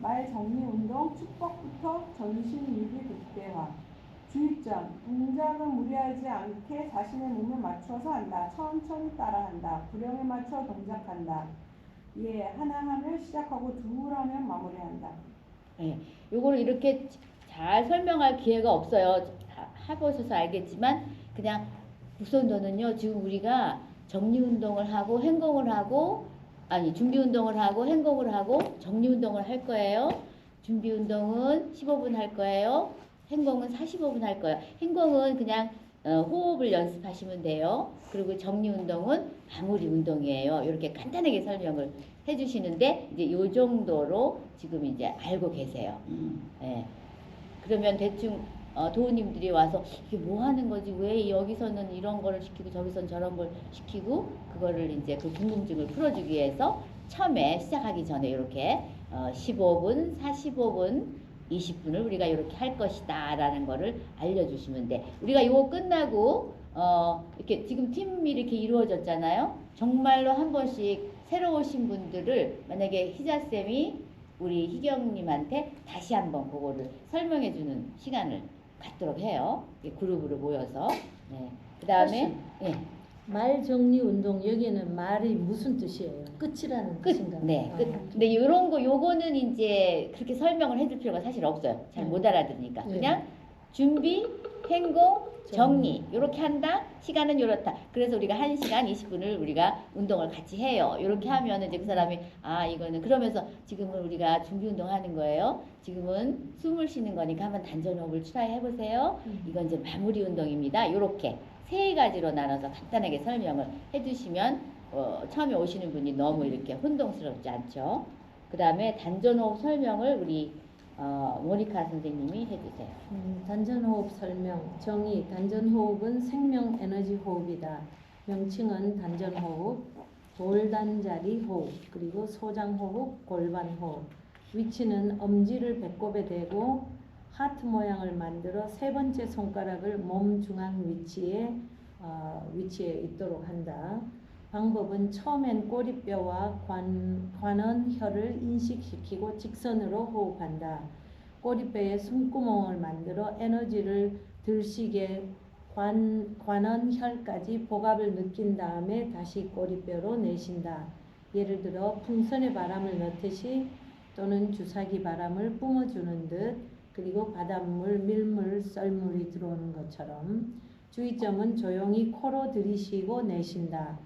말 정리 운동 축복부터 전신 유기 극대화. 주의점. 동작은 무리하지 않게 자신의 몸에 맞춰서 한다. 천천히 따라한다. 구령에 맞춰 동작한다. 예, 하나 하면 시작하고 둘 하면 마무리한다. 네, 요거를 이렇게 잘 설명할 기회가 없어요. 해보셔서 알겠지만 그냥 국선도는요. 지금 우리가 정리 운동을 하고 행동을 하고 준비 운동을 하고 행동을 하고 정리 운동을 할 거예요. 준비 운동은 15분 할 거예요. 행동은 45분 할 거예요. 행동은 그냥 호흡을 연습하시면 돼요. 그리고 정리 운동은 마무리 운동이에요. 이렇게 간단하게 설명을 해주시는데 이제 요 정도로 지금 이제 알고 계세요. 예. 그러면 대충 도우님들이 와서 이게 뭐 하는 거지? 왜 여기서는 이런 거를 시키고 저기서는 저런 걸 시키고 그거를 이제 그 궁금증을 풀어주기 위해서 처음에 시작하기 전에 이렇게 15분, 45분, 20분을 우리가 이렇게 할 것이다 라는 거를 알려주시면 돼. 우리가 이거 끝나고 이렇게 지금 팀이 이렇게 이루어졌잖아요. 정말로 한 번씩 새로 오신 분들을 만약에 희자쌤이 우리 희경님한테 다시 한번 그거를 설명해 주는 시간을 갖도록 해요. 그룹으로 모여서. 네. 그 다음에 예. 말 정리 운동 여기는 말이 무슨 뜻이에요? 끝이라는 뜻인가요? 네, 끝. 근데 이런 거 요거는 이제 그렇게 설명을 해줄 필요가 사실 없어요. 잘 못 알아들으니까. 그냥 준비, 행동, 정리 이렇게 한다. 시간은 이렇다. 그래서 우리가 1시간 20분을 우리가 운동을 같이 해요. 이렇게 하면 이제 그 사람이 이거는 그러면서 지금은 우리가 준비 운동 하는 거예요. 지금은 숨을 쉬는 거니까 한번 단전호흡을 트라이 해보세요. 이건 이제 마무리 운동입니다. 이렇게 3가지로 나눠서 간단하게 설명을 해주시면 처음에 오시는 분이 너무 이렇게 혼동스럽지 않죠. 그 다음에 단전호흡 설명을 우리 모니카 선생님이 해주세요. 단전호흡 설명. 정의. 단전호흡은 생명 에너지 호흡이다. 명칭은 단전호흡, 돌단자리 호흡, 그리고 소장호흡, 골반호흡. 위치는 엄지를 배꼽에 대고 하트 모양을 만들어 3번째 손가락을 몸 중앙 위치에 있도록 한다. 방법은 처음엔 꼬리뼈와 관원혈을 인식시키고 직선으로 호흡한다. 꼬리뼈에 숨구멍을 만들어 에너지를 들쉬게 관원혈까지 복압을 느낀 다음에 다시 꼬리뼈로 내쉰다. 예를 들어 풍선에 바람을 넣듯이 또는 주사기 바람을 뿜어주는 듯, 그리고 바닷물, 밀물, 썰물이 들어오는 것처럼. 주의점은 조용히 코로 들이쉬고 내쉰다.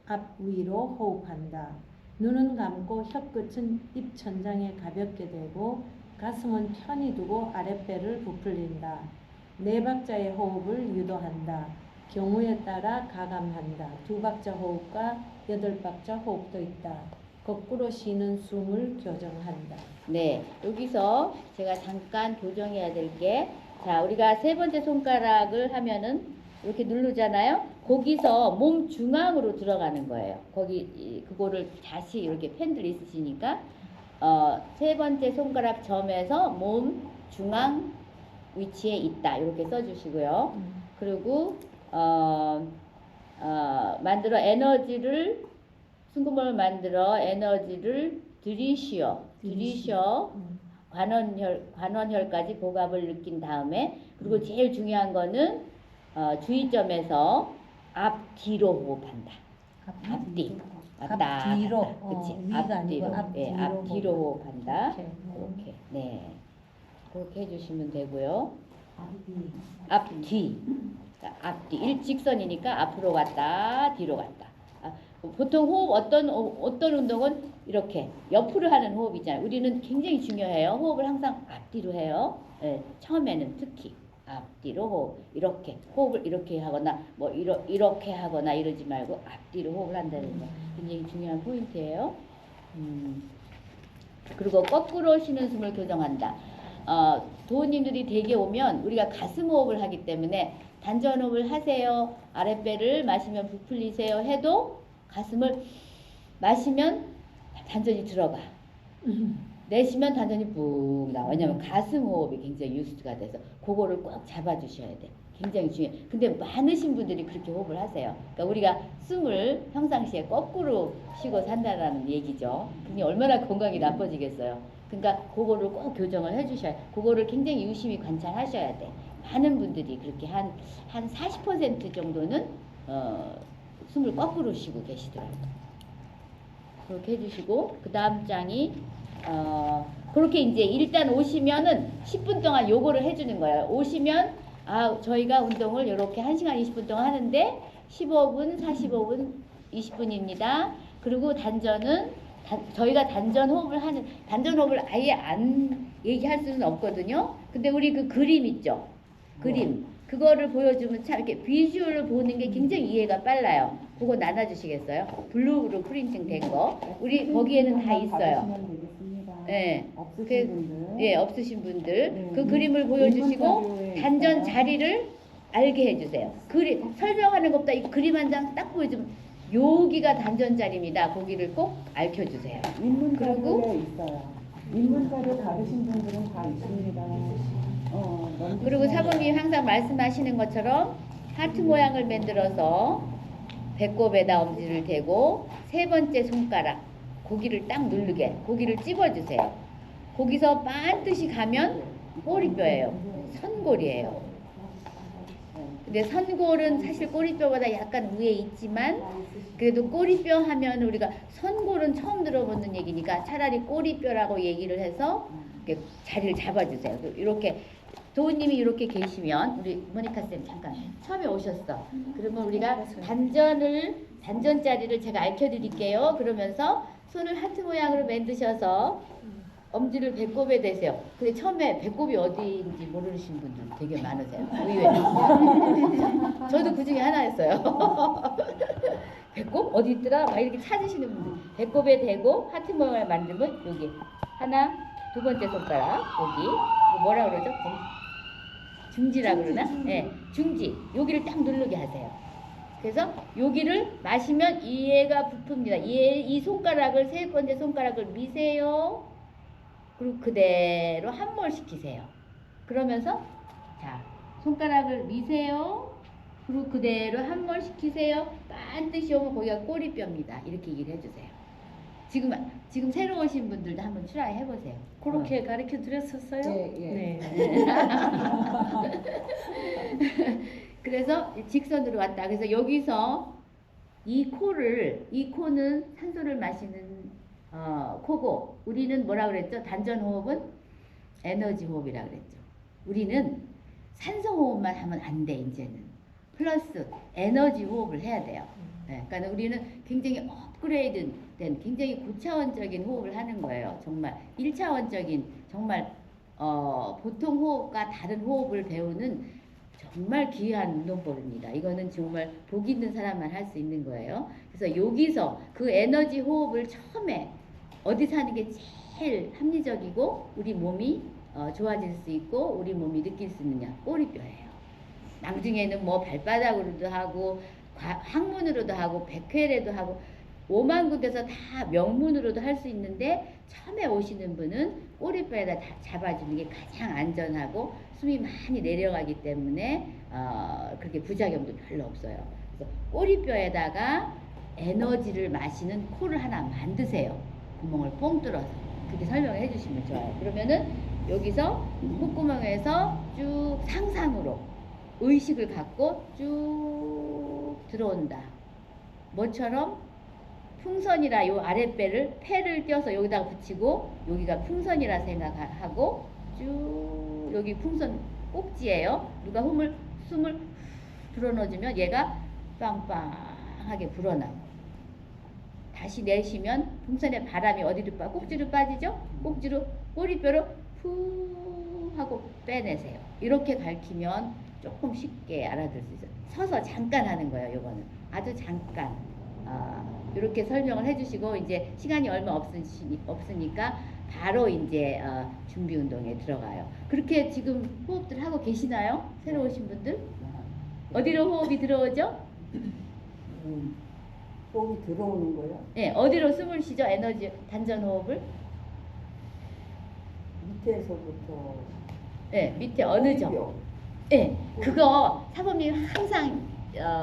앞 위로 호흡한다. 눈은 감고 혀끝은 입 천장에 가볍게 대고 가슴은 편히 두고 아랫배를 부풀린다. 4박자의 호흡을 유도한다. 경우에 따라 가감한다. 2박자 호흡과 8박자 호흡도 있다. 거꾸로 쉬는 숨을 교정한다. 네, 여기서 제가 잠깐 교정해야 될 게, 자, 우리가 3번째 손가락을 하면은 이렇게 누르잖아요. 거기서 몸 중앙으로 들어가는 거예요. 그거를 다시 이렇게 펜들 있으시니까 3번째 손가락 점에서 몸 중앙 위치에 있다. 이렇게 써주시고요. 그리고 숨구멍을 만들어 에너지를 들이쉬어 관원혈까지 복압을 느낀 다음에, 그리고 제일 중요한 거는 주의점에서 앞뒤로 호흡한다. 앞뒤. 앞뒤로. 그치. 위가 아니고 앞뒤로 호흡한다. 이렇게. 이렇게. 네. 그렇게 해주시면 되고요. 앞뒤. 앞뒤. 일직선이니까 앞으로 갔다, 뒤로 갔다. 보통 호흡 어떤 운동은 이렇게 옆으로 하는 호흡 있잖아요. 우리는 굉장히 중요해요. 호흡을 항상 앞뒤로 해요. 네, 처음에는 특히 앞뒤로 호흡. 이렇게 호흡을 이렇게 하거나 뭐 이렇게 하거나 이러지 말고 앞뒤로 호흡을 한다는 거 굉장히 중요한 포인트예요. 그리고 거꾸로 쉬는 숨을 교정한다. 도우님들이 대개 오면 우리가 가슴 호흡을 하기 때문에 단전호흡을 하세요. 아랫배를 마시면 부풀리세요 해도 가슴을 마시면 단전이 들어가. 내쉬면 단전이 푹 나와. 왜냐면 가슴 호흡이 굉장히 유스트가 돼서 그거를 꼭 잡아주셔야 돼. 굉장히 중요해요. 근데 많으신 분들이 그렇게 호흡을 하세요. 그러니까 우리가 숨을 평상시에 거꾸로 쉬고 산다라는 얘기죠. 그게 얼마나 건강이 나빠지겠어요. 그러니까 그거를 꼭 교정을 해주셔야, 그거를 굉장히 유심히 관찰하셔야 돼. 많은 분들이 그렇게 한 40% 정도는 숨을 거꾸로 쉬고 계시더라고요. 그렇게 해주시고, 그 다음 장이 그렇게 이제 일단 오시면은 10분 동안 요거를 해주는 거예요. 오시면 저희가 운동을 이렇게 1시간 20분 동안 하는데 15분, 45분, 20분입니다. 그리고 단전은 저희가 단전 호흡을 아예 안 얘기할 수는 없거든요. 근데 우리 그 그림 있죠? 그림. 그거를 보여주면 참 이렇게 비주얼을 보는 게 굉장히 이해가 빨라요. 그거 나눠주시겠어요? 블루로 프린팅 된 거. 우리 거기에는 다 있어요. 네. 없으신 분들. 예, 없으신 분들. 네. 그 그림을 보여주시고 인문 단전 자료에 자리를 알게 해주세요. 설명하는 것보다 이 그림 한 장 딱 보여주면 여기가 단전 자리입니다. 거기를 꼭 알려주세요. 인문 그리고 자료에 있어요. 인문 자료 받으신 분들은 다 있습니다. 그리고 사부님 항상 말씀하시는 것처럼 하트 모양을 만들어서 배꼽에다 엄지를 대고 세 번째 손가락 고기를 딱 누르게 고기를 찝어주세요. 거기서 반드시 가면 꼬리뼈예요. 선골이에요. 근데 선골은 사실 꼬리뼈보다 약간 위에 있지만 그래도 꼬리뼈 하면 우리가 선골은 처음 들어보는 얘기니까 차라리 꼬리뼈라고 얘기를 해서 이렇게 자리를 잡아주세요. 이렇게 도우님이 이렇게 계시면 우리 모니카 쌤 잠깐 처음에 오셨어. 그러면 우리가 단전 자리를 제가 알려드릴게요. 그러면서 손을 하트 모양으로 만드셔서 엄지를 배꼽에 대세요. 근데 처음에 배꼽이 어디인지 모르시는 분들 되게 많으세요. 의외로. 저도 그 중에 하나였어요. 배꼽 어디 있더라? 막 이렇게 찾으시는 분들. 배꼽에 대고 하트 모양을 만들면 여기 하나, 두 번째 손가락 여기 이거 뭐라 그러죠? 중지라 그러나? 네, 중지. 여기를 딱 누르게 하세요. 그래서 여기를 마시면 얘가 부풉니다. 이 손가락을 세 번째 손가락을 미세요. 그리고 그대로 함몰 시키세요. 그러면서 자 손가락을 미세요. 그리고 그대로 함몰 시키세요. 반드시 오면 거기가 꼬리뼈입니다. 이렇게 얘기를 해주세요. 지금 새로 오신 분들도 한번 트라이 해보세요. 그렇게 가르쳐 드렸었어요? 예. 네. 그래서 직선으로 왔다. 그래서 여기서 이 코는 산소를 마시는 코고 우리는 뭐라 그랬죠? 단전 호흡은 에너지 호흡이라 그랬죠. 우리는 산소 호흡만 하면 안 돼. 이제는 플러스 에너지 호흡을 해야 돼요. 네, 그러니까 우리는 굉장히 업그레이드 된 굉장히 고차원적인 호흡을 하는 거예요. 정말 1차원적인 정말 보통 호흡과 다른 호흡을 배우는 정말 귀한 운동법입니다. 이거는 정말 복 있는 사람만 할 수 있는 거예요. 그래서 여기서 그 에너지 호흡을 처음에 어디서 하는 게 제일 합리적이고 우리 몸이 좋아질 수 있고 우리 몸이 느낄 수 있느냐? 꼬리뼈예요. 나중에는 뭐 발바닥으로도 하고 항문으로도 하고 백회래도 하고 5만 군데서 다 명문으로도 할 수 있는데 처음에 오시는 분은 꼬리뼈에다 다 잡아주는 게 가장 안전하고 숨이 많이 내려가기 때문에 그렇게 부작용도 별로 없어요. 그래서 꼬리뼈에다가 에너지를 마시는 코를 하나 만드세요. 구멍을 뽕 뚫어서 그렇게 설명을 해주시면 좋아요. 그러면은 여기서 콧구멍에서 쭉 상상으로 의식을 갖고 쭉 들어온다. 뭐처럼 풍선이라 요 아랫배를 폐를 띄어서 여기다가 붙이고 여기가 풍선이라 생각하고 쭉 여기 풍선 꼭지예요. 누가 숨을 불어넣어주면 얘가 빵빵하게 불어나고 다시 내쉬면 풍선의 바람이 어디로 꼭지로 빠지죠? 꼭지로 꼬리뼈로 푸 하고 빼내세요. 이렇게 가르치면 조금 쉽게 알아들 수 있어요. 서서 잠깐 하는 거예요. 요거는 아주 잠깐 이렇게 설명을 해주시고 이제 시간이 얼마 없으니까 바로 이제 준비 운동에 들어가요. 그렇게 지금 호흡들 하고 계시나요? 새로 오신 분들? 어디로 호흡이 들어오죠? 호흡이 들어오는 거예요? 네, 어디로 숨을 쉬죠? 에너지 단전 호흡을? 밑에서부터 네, 밑에 어느 점? 네, 그거 사범님 항상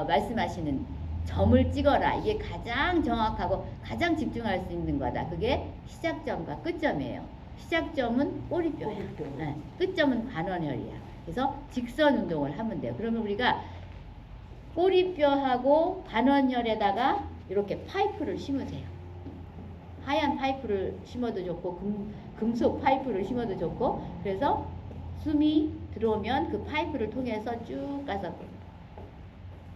말씀하시는 점을 찍어라. 이게 가장 정확하고 가장 집중할 수 있는 거다. 그게 시작점과 끝점이에요. 시작점은 꼬리뼈야. 꼬리뼈. 네, 끝점은 관원혈이야. 그래서 직선 운동을 하면 돼요. 그러면 우리가 꼬리뼈하고 관원혈에다가 이렇게 파이프를 심으세요. 하얀 파이프를 심어도 좋고 금속 파이프를 심어도 좋고, 그래서 숨이 들어오면 그 파이프를 통해서 쭉 가서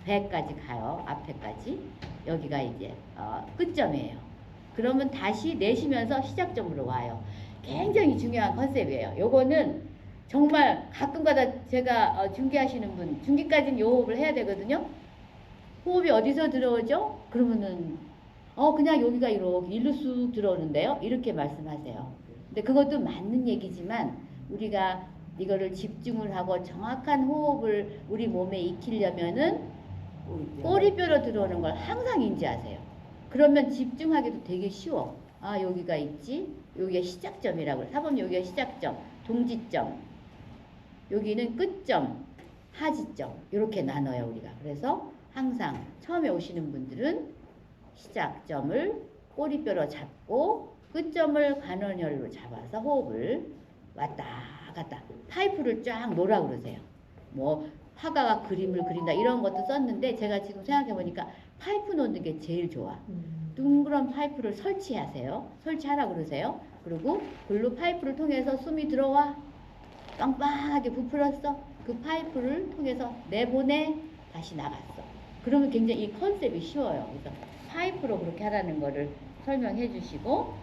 배까지 가요. 앞에까지. 여기가 이제 끝점이에요. 그러면 다시 내쉬면서 시작점으로 와요. 굉장히 중요한 컨셉이에요. 요거는 정말 가끔가다 제가 중계하시는 분, 중계까지는 요 호흡을 해야 되거든요. 호흡이 어디서 들어오죠? 그러면은 그냥 여기가 이렇게 일로 쑥 들어오는데요. 이렇게 말씀하세요. 근데 그것도 맞는 얘기지만 우리가 이거를 집중을 하고 정확한 호흡을 우리 몸에 익히려면은 꼬리뼈로 들어오는 걸 항상 인지하세요. 그러면 집중하기도 되게 쉬워. 아, 여기가 있지? 여기가 시작점이라고 그래. 사범 여기가 시작점, 동지점. 여기는 끝점, 하지점. 이렇게 나눠요, 우리가. 그래서 항상 처음에 오시는 분들은 시작점을 꼬리뼈로 잡고 끝점을 관원혈로 잡아서 호흡을 왔다 갔다. 파이프를 쫙 놓으라 그러세요. 뭐 화가가 그림을 그린다 이런 것도 썼는데 제가 지금 생각해 보니까 파이프 놓는 게 제일 좋아. 둥그런 파이프를 설치하세요. 설치하라 그러세요. 그리고 글로 파이프를 통해서 숨이 들어와. 빵빵하게 부풀었어. 그 파이프를 통해서 내보내. 다시 나갔어. 그러면 굉장히 이 컨셉이 쉬워요. 그래서 파이프로 그렇게 하라는 거를 설명해 주시고,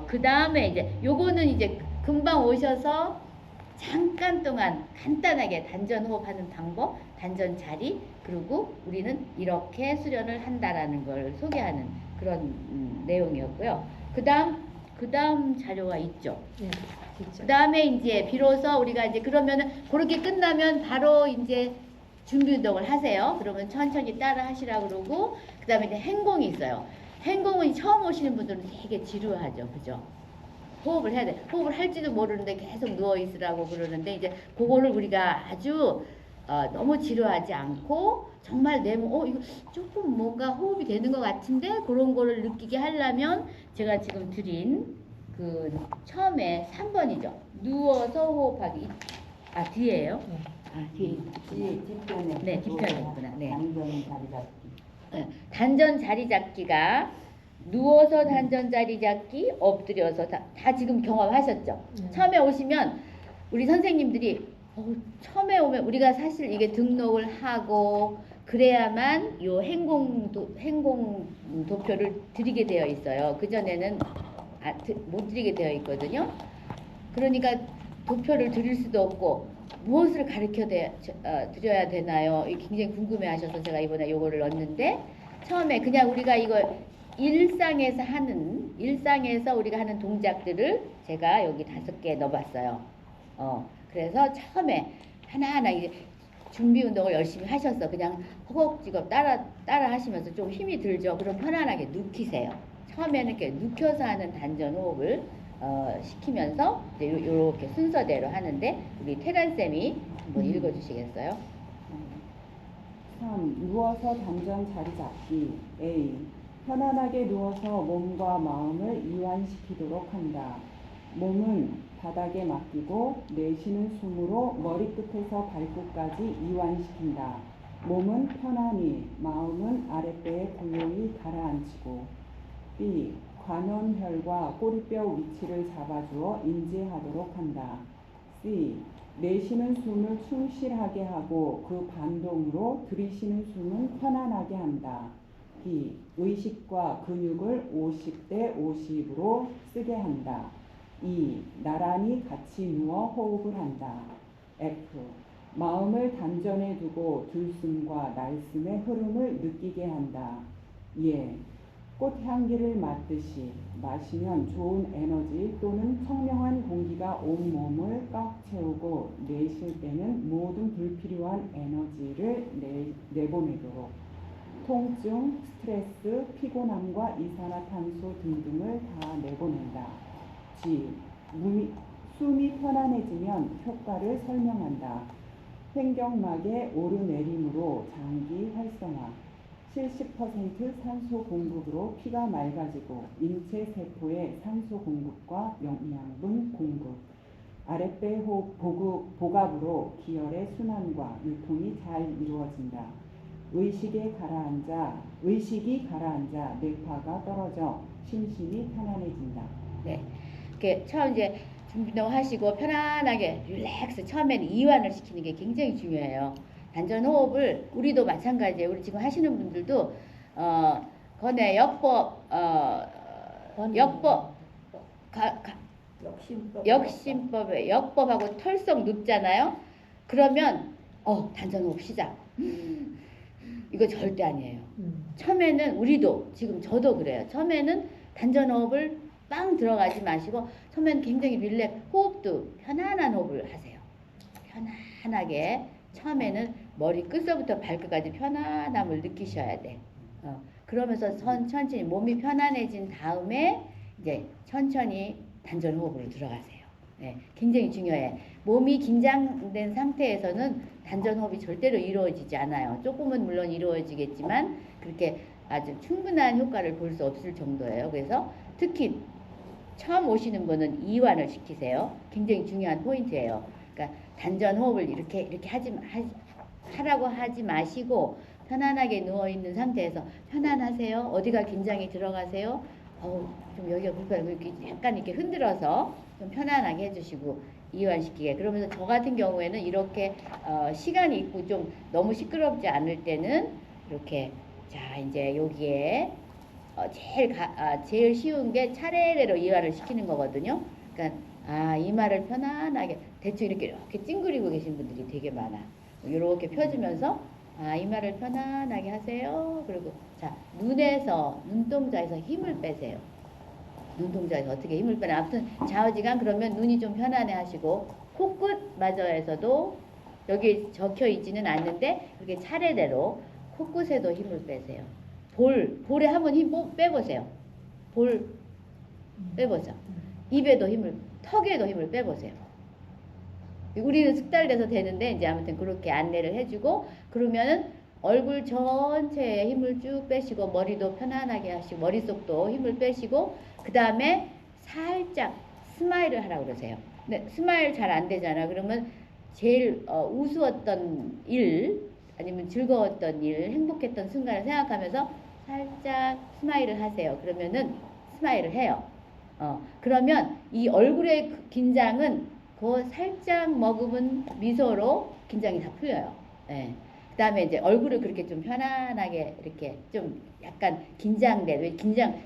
그 다음에 이제 요거는 이제 금방 오셔서 잠깐 동안 간단하게 단전 호흡하는 방법, 단전 자리, 그리고 우리는 이렇게 수련을 한다라는 걸 소개하는 그런 내용이었고요. 그 다음 자료가 있죠. 네, 그 다음에 이제 비로소 우리가 이제 그러면은 그렇게 끝나면 바로 이제 준비 운동을 하세요. 그러면 천천히 따라 하시라 그러고, 그 다음에 이제 행공이 있어요. 행공은 처음 오시는 분들은 되게 지루하죠. 그죠? 호흡을 해야 돼. 호흡을 할지도 모르는데 계속 누워 있으라고 그러는데, 이제 그거를 우리가 아주 너무 지루하지 않고 정말 내 몸, 이거 조금 뭔가 호흡이 되는 것 같은데 그런 거를 느끼게 하려면 제가 지금 드린 그 처음에 3번이죠. 누워서 호흡하기. 뒤에요. 네. 뒤에. 뒷편에. 네, 뒷편에 있구나. 네. 단전 자리 잡기. 단전 자리 잡기가 누워서 단전 자리 잡기, 엎드려서 다 지금 경험하셨죠? 처음에 오시면 우리 선생님들이 처음에 오면 우리가 사실 이게 등록을 하고 그래야만 요 행공 도표를 드리게 되어 있어요. 그전에는 못 드리게 되어 있거든요. 그러니까 도표를 드릴 수도 없고 무엇을 가르쳐 드려야 되나요? 굉장히 궁금해 하셔서 제가 이번에 요거를 넣었는데, 처음에 그냥 우리가 이걸 일상에서 우리가 하는 동작들을 제가 여기 5개 넣어봤어요. 그래서 처음에 하나하나 이제 준비 운동을 열심히 하셔서 그냥 허겁지겁 따라 하시면서 좀 힘이 들죠. 그럼 편안하게 눕히세요. 처음에는 이렇게 눕혀서 하는 단전 호흡을 시키면서 이제 요렇게 순서대로 하는데, 우리 태란쌤이 한번 읽어주시겠어요? 3. 누워서 단전 자리 잡기. A. 편안하게 누워서 몸과 마음을 이완시키도록 한다. 몸은 바닥에 맡기고 내쉬는 숨으로 머리끝에서 발끝까지 이완시킨다. 몸은 편안히, 마음은 아랫배에 고요히 가라앉히고. B. 관원혈과 꼬리뼈 위치를 잡아주어 인지하도록 한다. C. 내쉬는 숨을 충실하게 하고 그 반동으로 들이쉬는 숨은 편안하게 한다. D. 의식과 근육을 50대 50으로 쓰게 한다. E. 나란히 같이 누워 호흡을 한다. F. 마음을 단전에 두고 들숨과 날숨의 흐름을 느끼게 한다. 예. 꽃향기를 맡듯이 마시면 좋은 에너지 또는 청명한 공기가 온몸을 꽉 채우고 내쉴 때는 모든 불필요한 에너지를 내보내도록 통증, 스트레스, 피곤함과 이산화탄소 등등을 다 내보낸다. G. 숨이 편안해지면 효과를 설명한다. 횡격막의 오르내림으로 장기 활성화, 70% 산소 공급으로 피가 맑아지고 인체 세포의 산소 공급과 영양분 공급, 아랫배 복압으로 기혈의 순환과 유통이 잘 이루어진다. 의식이 가라앉아 뇌파가 떨어져 심신이 편안해진다. 네. 이렇게 처음 이제 준비운동 하시고 편안하게 릴렉스 처음에는 이완을 시키는 게 굉장히 중요해요. 단전 호흡을 우리도 마찬가지예요. 우리 지금 하시는 분들도 건의 역법 역심법에 역법하고 털썩 눕잖아요. 그러면 단전 호흡 시작. 이거 절대 아니에요. 처음에는 우리도 지금 저도 그래요. 처음에는 단전 호흡을 빵 들어가지 마시고 처음에는 굉장히 호흡도 편안한 호흡을 하세요. 편안하게 처음에는 머리 끝서부터 발끝까지 편안함을 느끼셔야 돼. 그러면서 천천히 몸이 편안해진 다음에 이제 천천히 단전 호흡으로 들어가세요. 네, 굉장히 중요해. 몸이 긴장된 상태에서는 단전 호흡이 절대로 이루어지지 않아요. 조금은 물론 이루어지겠지만 그렇게 아주 충분한 효과를 볼 수 없을 정도예요. 그래서 특히 처음 오시는 분은 이완을 시키세요. 굉장히 중요한 포인트예요. 그러니까 단전 호흡을 이렇게 하라고 하지 마시고 편안하게 누워 있는 상태에서 편안하세요. 어디가 긴장이 들어가세요. 좀 여기가 불편해. 이렇게 약간 이렇게 흔들어서 좀 편안하게 해주시고 이완시키게. 그러면서 저 같은 경우에는 이렇게 시간이 있고 좀 너무 시끄럽지 않을 때는 이렇게 자 이제 여기에 제일 쉬운 게 차례대로 이완을 시키는 거거든요. 그러니까 이마를 편안하게 대충 이렇게 찡그리고 계신 분들이 되게 많아. 이렇게 펴주면서 이마를 편안하게 하세요. 그리고 자 눈동자에서 힘을 빼세요. 눈동자에서 어떻게 힘을 빼나. 아무튼 좌우지간 그러면 눈이 좀 편안해 하시고 코끝마저에서도 여기 적혀 있지는 않는데 그렇게 차례대로 코끝에도 힘을 빼세요. 볼에 한번 힘 빼보세요. 볼 빼보세요. 입에도 턱에도 힘을 빼보세요. 우리는 숙달돼서 되는데 이제 아무튼 그렇게 안내를 해주고 그러면은 얼굴 전체에 힘을 쭉 빼시고 머리도 편안하게 하시고 머릿속도 힘을 빼시고 그 다음에 살짝 스마일을 하라고 그러세요. 근데 스마일 잘 안 되잖아. 그러면 제일 우스웠던 일 아니면 즐거웠던 일 행복했던 순간을 생각하면서 살짝 스마일을 하세요. 그러면은 스마일을 해요. 그러면 이 얼굴의 긴장은 그 살짝 머금은 미소로 긴장이 다 풀려요. 네. 그 다음에 이제 얼굴을 그렇게 좀 편안하게 이렇게 좀 약간 왜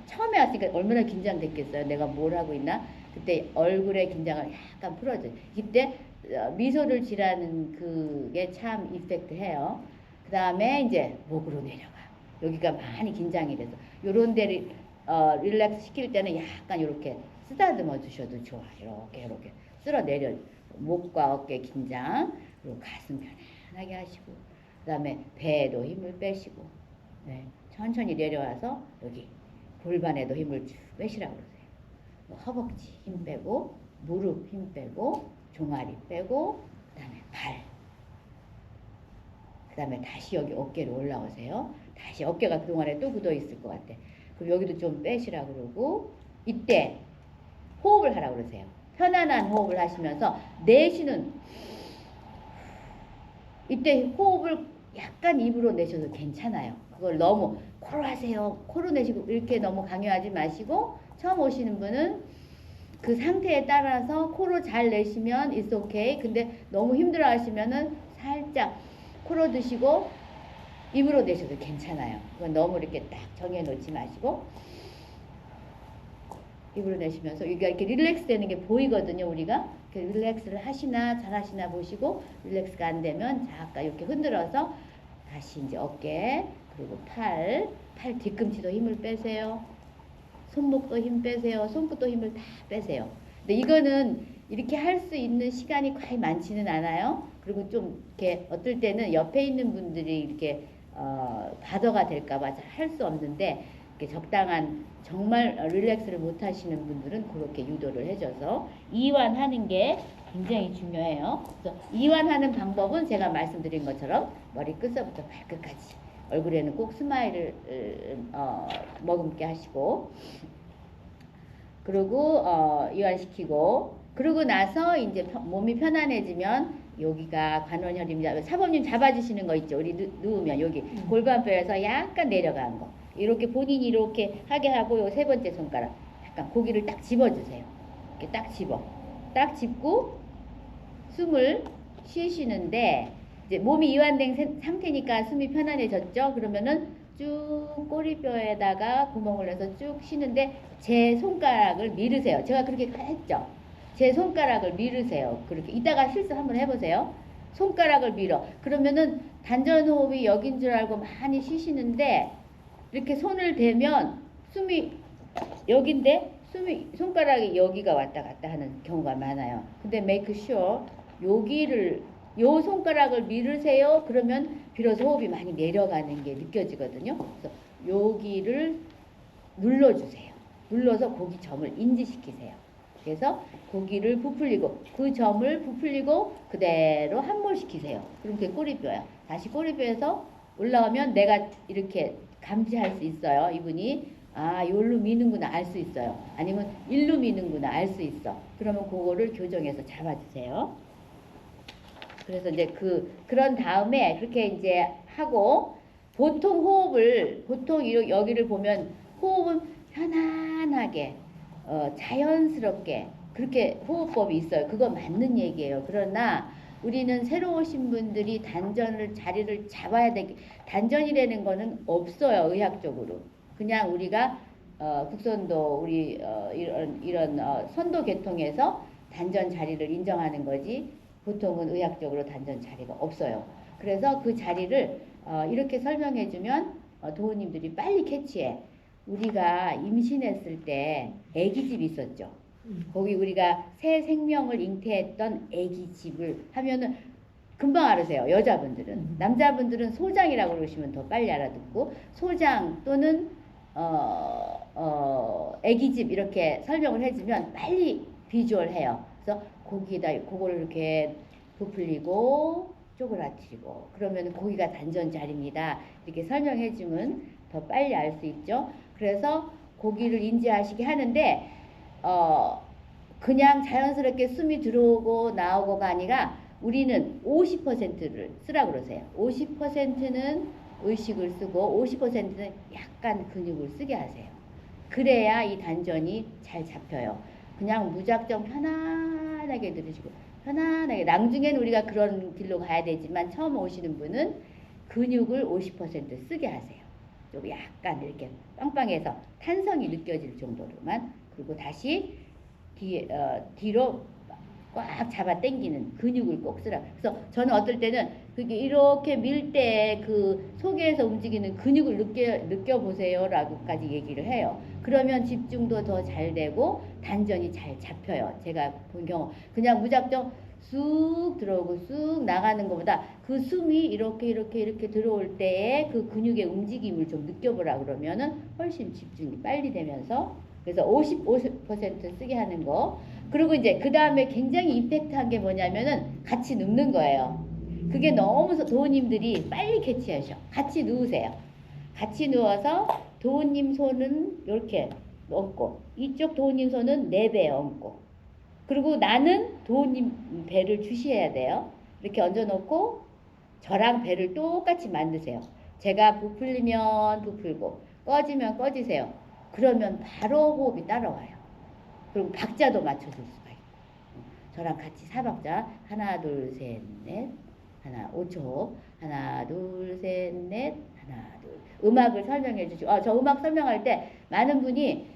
처음에 왔으니까 얼마나 긴장됐겠어요. 내가 뭘 하고 있나? 그때 얼굴의 긴장을 약간 풀어줘요. 이때 미소를 지라는 그게 참 이펙트 해요. 그 다음에 이제 목으로 내려가. 여기가 많이 긴장이 돼서 요런 데 릴렉스 시킬 때는 약간 이렇게 쓰다듬어 주셔도 좋아. 이렇게 쓸어 내려. 목과 어깨 긴장 그리고 가슴 편안하게 하시고 그 다음에 배에도 힘을 빼시고 네, 천천히 내려와서 여기 골반에도 힘을 쭉 빼시라고 그러세요. 허벅지 힘 빼고 무릎 힘 빼고 종아리 빼고 그 다음에 발 그 다음에 다시 여기 어깨로 올라오세요. 다시 어깨가 그동안에 또 굳어 있을 것 같아. 그럼 여기도 좀 빼시라고 그러고 이때 호흡을 하라고 그러세요. 편안한 호흡을 하시면서 내쉬는 이때 호흡을 약간 입으로 내셔도 괜찮아요. 그걸 너무 코로 하세요. 코로 내시고 이렇게 너무 강요하지 마시고 처음 오시는 분은 그 상태에 따라서 코로 잘 내쉬면 it's okay. 근데 너무 힘들어 하시면은 살짝 코로 드시고 입으로 내셔도 괜찮아요. 그건 너무 이렇게 딱 정해 놓지 마시고 입으로 내쉬면서 여기가 이렇게 릴렉스 되는 게 보이거든요. 우리가 릴렉스를 하시나 잘 하시나 보시고 릴렉스가 안 되면 잠깐 이렇게 흔들어서 다시 이제 어깨 그리고 팔 뒤꿈치도 힘을 빼세요. 손목도 힘 빼세요. 손끝도 힘을 다 빼세요. 근데 이거는 이렇게 할 수 있는 시간이 거의 많지는 않아요. 그리고 좀 이렇게 어떨 때는 옆에 있는 분들이 이렇게 바더가 될까봐 잘 할 수 없는데 이렇게 적당한 정말 릴렉스를 못 하시는 분들은 그렇게 유도를 해줘서 이완하는 게 굉장히 중요해요. 그래서 이완하는 방법은 제가 말씀드린 것처럼 머리 끝서부터 발끝까지 얼굴에는 꼭 스마일을 머금게 하시고 그리고 이완시키고 그러고 나서 이제 몸이 편안해지면 여기가 관원혈입니다. 사범님 잡아주시는 거 있죠. 우리 누우면 여기 골반뼈에서 약간 내려가는 거. 이렇게 본인이 이렇게 하게 하고 요 세 번째 손가락 약간 고기를 딱 집어주세요. 이렇게 딱 집고 숨을 쉬시는데 이제 몸이 이완된 상태니까 숨이 편안해졌죠. 그러면은 쭉 꼬리뼈에다가 구멍을 내서 쭉 쉬는데 제 손가락을 밀으세요. 제가 그렇게 했죠. 제 손가락을 밀으세요. 그렇게 이따가 실수 한번 해보세요. 손가락을 밀어. 그러면은 단전호흡이 여긴 줄 알고 많이 쉬시는데 이렇게 손을 대면 숨이 여긴데 손가락이 여기가 왔다 갔다 하는 경우가 많아요. 근데 make sure 요 손가락을 밀으세요. 그러면 비로소 호흡이 많이 내려가는 게 느껴지거든요. 그래서 여기를 눌러주세요. 눌러서 고기 점을 인지시키세요. 그래서 고기를 부풀리고 그 점을 부풀리고 그대로 함몰시키세요. 그럼 그게 꼬리뼈야. 다시 꼬리뼈에서 올라가면 내가 이렇게 감지할 수 있어요. 이분이 요로 미는구나 알 수 있어요. 아니면 일로 미는구나 알 수 있어. 그러면 그거를 교정해서 잡아주세요. 그래서 이제 그런 다음에 그렇게 이제 하고 보통 여기를 보면 호흡은 편안하게 자연스럽게 그렇게 호흡법이 있어요. 그거 맞는 얘기예요. 그러나 우리는 새로 오신 분들이 자리를 잡아야 되기 단전이라는 거는 없어요. 의학적으로. 그냥 우리가 국선도 우리 이런 선도 계통에서 단전 자리를 인정하는 거지 보통은 의학적으로 단전 자리가 없어요. 그래서 그 자리를 이렇게 설명해 주면 도우님들이 빨리 캐치해. 우리가 임신했을 때 아기집 있었죠. 거기 우리가 새 생명을 잉태했던 아기집을 하면은 금방 알으세요. 여자분들은. 남자분들은 소장이라고 그러시면 더 빨리 알아듣고 소장 또는 아기집 이렇게 설명을 해주면 빨리 비주얼해요. 그래서 거기에다 그거를 이렇게 부풀리고 쪼그라뜨리고 그러면 고기가 단전 자리입니다. 이렇게 설명해주면 더 빨리 알 수 있죠. 그래서 고기를 인지하시게 하는데 그냥 자연스럽게 숨이 들어오고 나오고가 아니라 우리는 50%를 쓰라고 그러세요. 50%는 의식을 쓰고 50%는 약간 근육을 쓰게 하세요. 그래야 이 단전이 잘 잡혀요. 그냥 무작정 편안하게 들으시고 편안하게 나중에는 우리가 그런 길로 가야 되지만 처음 오시는 분은 근육을 50% 쓰게 하세요. 좀 약간 이렇게 빵빵해서 탄성이 느껴질 정도로만 그리고 다시 뒤로 꽉 잡아 당기는 근육을 꼭 쓰라. 그래서 저는 어떨 때는 그게 이렇게 밀 때 그 속에서 움직이는 근육을 느껴보세요 라고까지 얘기를 해요. 그러면 집중도 더 잘 되고 단전이 잘 잡혀요. 제가 본 경우 그냥 무작정 쑥 들어오고 쑥 나가는 것보다 그 숨이 이렇게 들어올 때에 그 근육의 움직임을 좀 느껴보라 그러면은 훨씬 집중이 빨리 되면서 그래서 50% 쓰게 하는 거. 그리고 이제 그 다음에 굉장히 임팩트한 게 뭐냐면은 같이 눕는 거예요. 그게 너무 도우님들이 빨리 캐치하셔. 같이 누우세요. 같이 누워서 도우님 손은 이렇게 얹고 이쪽 도우님 손은 내 배에 얹고 그리고 나는 도우님 배를 주시해야 돼요. 이렇게 얹어놓고 저랑 배를 똑같이 만드세요. 제가 부풀리면 부풀고 꺼지면 꺼지세요. 그러면 바로 호흡이 따라와요. 그리고 박자도 맞춰줄 수가 있고 저랑 같이 4박자 하나 둘 셋 넷 하나 5초 하나 둘 셋 넷 하나 둘 음악을 설명해 주시고 저 음악 설명할 때 많은 분이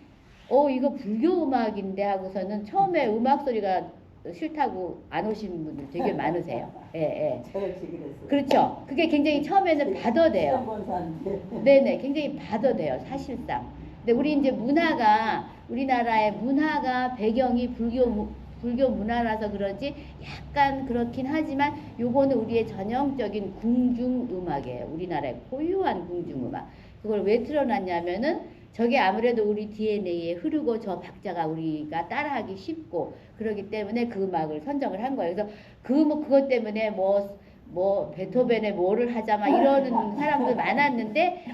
이거 불교 음악인데 하고서는 처음에 음악 소리가 싫다고 안 오시는 분들 되게 많으세요. 예. 저 역시 그랬어요. 그렇죠. 그게 굉장히 처음에는 받아돼요. 네네, 굉장히 받아돼요, 사실상. 근데 우리 이제 우리나라의 문화가 배경이 불교 문화라서 그런지 약간 그렇긴 하지만 요거는 우리의 전형적인 궁중음악이에요. 우리나라의 고유한 궁중음악. 그걸 왜 틀어놨냐면은 저게 아무래도 우리 DNA에 흐르고 저 박자가 우리가 따라하기 쉽고 그러기 때문에 그 음악을 선정을 한 거예요. 그래서 그것 때문에 뭐 베토벤의 뭐를 하자 막 이러는 사람들 많았는데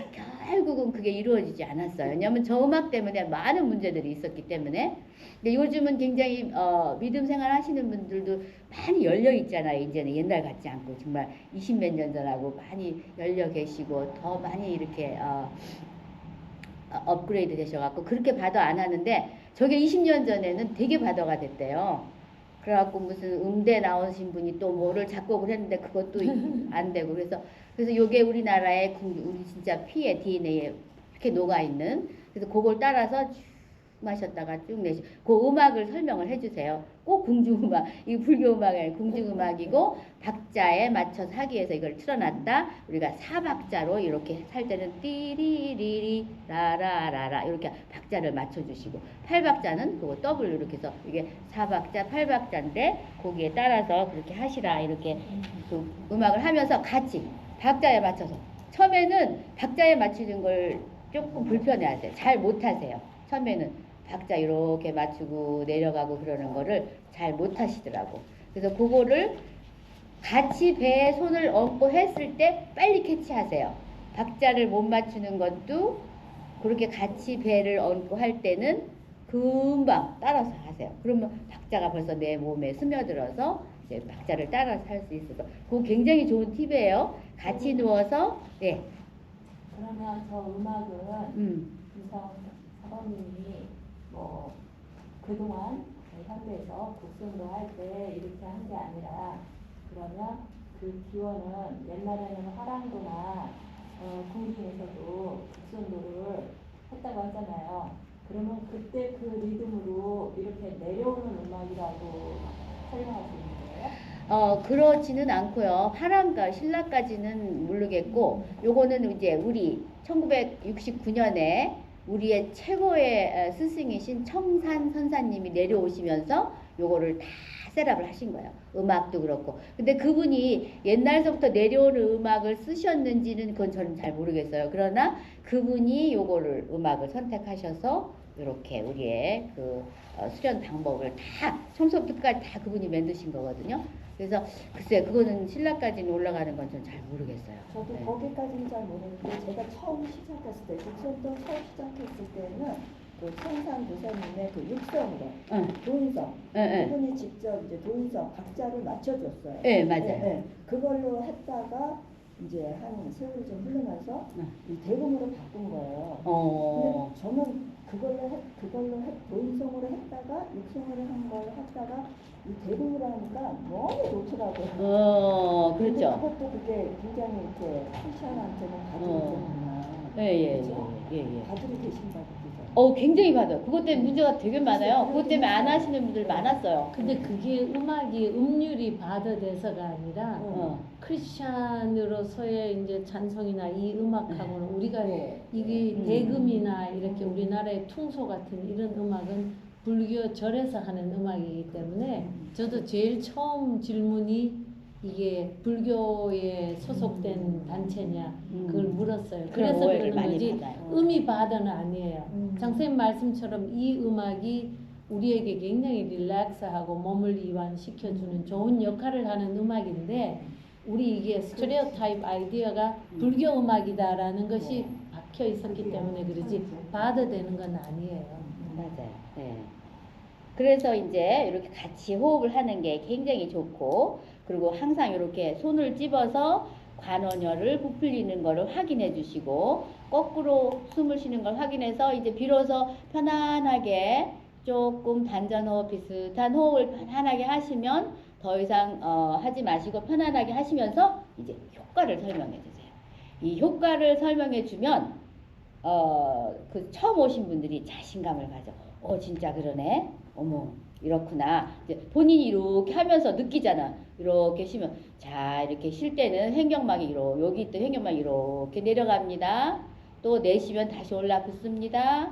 결국은 그게 이루어지지 않았어요. 왜냐하면 저 음악 때문에 많은 문제들이 있었기 때문에. 근데 요즘은 굉장히 믿음 생활 하시는 분들도 많이 열려 있잖아요. 이제는 옛날 같지 않고 정말 20몇 년 전하고 많이 열려 계시고 더 많이 이렇게 업그레이드 되셔갖고 그렇게 바도 안 하는데 저게 20년 전에는 되게 바도가 됐대요. 그래갖고 무슨 음대 나오신 분이 또 뭐를 작곡을 했는데 그것도 안 되고 그래서 요게 우리나라의 우리 진짜 피에 DNA에 이렇게 녹아 있는 그래서 그걸 따라서 쭉 마셨다가 쭉 내시 그 음악을 설명을 해주세요. 꼭 궁중음악 이 불교 음악이 궁중음악이고 박자에 맞춰서 하기 위해서 이걸 틀어놨다. 우리가 4박자로 이렇게 살 때는 띠리리리 라라라라 이렇게 박자를 맞춰주시고 8박자는 그거 더블 이렇게 해서 이게 4박자 8박자인데 거기에 따라서 그렇게 하시라 이렇게 그 음악을 하면서 같이 박자에 맞춰서 처음에는 박자에 맞추는 걸 조금 불편해하세요. 잘 못하세요. 처음에는 박자 이렇게 맞추고 내려가고 그러는 거를 잘 못하시더라고. 그래서 그거를 같이 배에 손을 얹고 했을 때 빨리 캐치하세요. 박자를 못 맞추는 것도 그렇게 같이 배를 얹고 할 때는 금방 따라서 하세요. 그러면 박자가 벌써 내 몸에 스며들어서 이제 박자를 따라서 할 수 있어서 그거 굉장히 좋은 팁이에요. 같이 누워서 예. 그러면 저 음악은 김성 사범님이 뭐 그동안 현대에서 국성도 할 때 이렇게 한 게 아니라 그러면 그 기원은 옛날에는 화랑도나 궁중에서도 국성도를 했다고 하잖아요. 그러면 그때 그 리듬으로 이렇게 내려오는 음악이라고 설명할 수 있는 거예요? 그렇지는 않고요. 화랑가, 신라까지는 모르겠고, 요거는 이제 우리 1969년에 우리의 최고의 스승이신 청산 선사님이 내려오시면서 요거를 다 셋업을 하신 거예요. 음악도 그렇고. 근데 그분이 옛날서부터 내려오는 음악을 쓰셨는지는 그건 저는 잘 모르겠어요. 그러나 그분이 요거를 음악을 선택하셔서 이렇게 우리의 그 수련 방법을 다 처음부터 끝까지 다 그분이 만드신 거거든요. 그래서 글쎄 그거는 신라까지는 올라가는 건 전 잘 모르겠어요. 저도 네. 거기까지는 잘 모르는데 제가 처음 시작했을 때 국성도 처음 시작했을 때는 그 청산 도사님의 그 육성으로 응. 도인성 응. 그분이 직접 이제 도인성 박자를 맞춰줬어요. 네, 맞아요. 네. 그걸로 했다가 이제 한 세월이 좀 흐르면서 이 대금으로 바꾼 거예요. 근데 저는 도인성으로 했다가 육성으로 한 걸 했다가 이 대금으로 하니까 너무 좋더라고요. 근데 그렇죠. 그것도 그게 굉장히 이렇게 크리스천한테는 가족이 되는구나. 예. 가족이 되신다고 그러죠. 굉장히 많아요. 그것 때문에 문제가 되게 많아요. 그것 때문에 안 하시는 분들 많았어요. 근데 그게 음악이 음률이 바더돼서가 아니라 크리스찬으로서의 이제 찬송이나 이 음악하고는 우리가 이게 대금이나 이렇게 우리나라의 퉁소 같은 이런 음악은 불교 절에서 하는 음악이기 때문에 저도 제일 처음 질문이 이게 불교에 소속된 단체냐 그걸 물었어요. 그래서 그러는 거지 음이 바더는 아니에요. 장선생님 말씀처럼 이 음악이 우리에게 굉장히 릴렉스하고 몸을 이완시켜주는 좋은 역할을 하는 음악인데 우리 이게 스테레오타입 아이디어가 불교 음악이다라는 것이 박혀 있었기 때문에 그러지 바더되는 건 아니에요. 맞아요. 네. 그래서 이제 이렇게 같이 호흡을 하는 게 굉장히 좋고 그리고 항상 이렇게 손을 집어서 관원혈을 부풀리는 거를 확인해 주시고 거꾸로 숨을 쉬는 걸 확인해서 이제 비로소 편안하게 조금 단전호흡 비슷한 호흡을 편안하게 하시면 더 이상 하지 마시고 편안하게 하시면서 이제 효과를 설명해 주세요. 이 효과를 설명해 주면 그 처음 오신 분들이 자신감을 가져. 진짜 그러네. 어머, 이렇구나. 이제 본인이 이렇게 하면서 느끼잖아. 이렇게 쉬면. 자, 이렇게 쉴 때는 횡격막이 여기 있던 횡격막이 이렇게 내려갑니다. 또 내쉬면 다시 올라 붙습니다.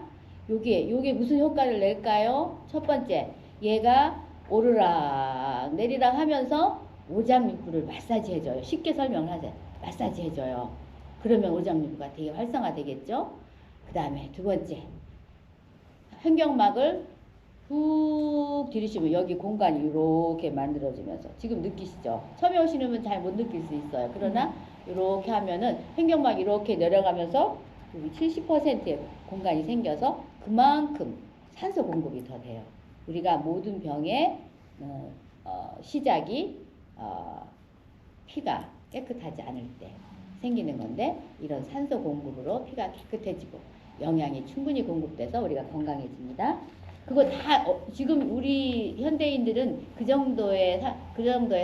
요게 무슨 효과를 낼까요? 첫 번째, 얘가 오르락 내리락 하면서 오장육부를 마사지 해줘요. 쉽게 설명을 하세요. 마사지 해줘요. 그러면 오장육부가 되게 활성화되겠죠? 그 다음에 두 번째, 횡격막을 훅 들이쉬면 여기 공간이 이렇게 만들어지면서, 지금 느끼시죠? 처음에 오시는 분 잘 못 느낄 수 있어요. 그러나 이렇게 하면은 횡격막이 이렇게 내려가면서 여기 70%의 공간이 생겨서 그만큼 산소 공급이 더 돼요. 우리가 모든 병의 시작이 피가 깨끗하지 않을 때 생기는 건데, 이런 산소 공급으로 피가 깨끗해지고 영양이 충분히 공급돼서 우리가 건강해집니다. 그거 다 지금 우리 현대인들은 그 정도의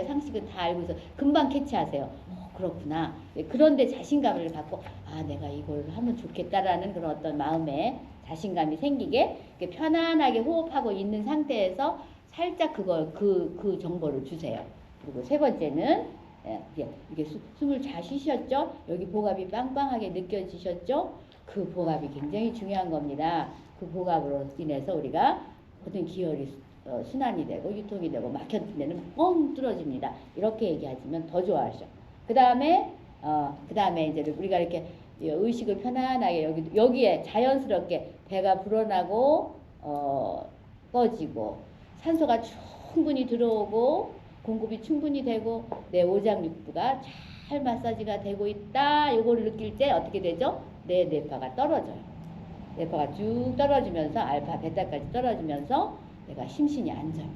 상식은 다 알고 있어 금방 캐치하세요. 그렇구나. 그런데 자신감을 갖고 내가 이걸 하면 좋겠다라는 그런 어떤 마음에 자신감이 생기게 편안하게 호흡하고 있는 상태에서 살짝 그 정보를 주세요. 그리고 세 번째는 이게 숨을 잘 쉬셨죠? 여기 복압이 빵빵하게 느껴지셨죠? 그 복압이 굉장히 중요한 겁니다. 그 복압으로 인해서 우리가 모든 기혈이 순환이 되고 유통이 되고 막혔던 데는 뻥 뚫어집니다. 이렇게 얘기하시면 더 좋아하셔. 그 다음에 이제 우리가 이렇게 의식을 편안하게 여기에 자연스럽게 배가 불어나고 꺼지고 산소가 충분히 들어오고 공급이 충분히 되고 내 오장육부가 잘 마사지가 되고 있다. 이걸 느낄 때 어떻게 되죠? 내 뇌파가 떨어져요. 뇌파가 쭉 떨어지면서 알파, 베타까지 떨어지면서 내가 심신이 안정이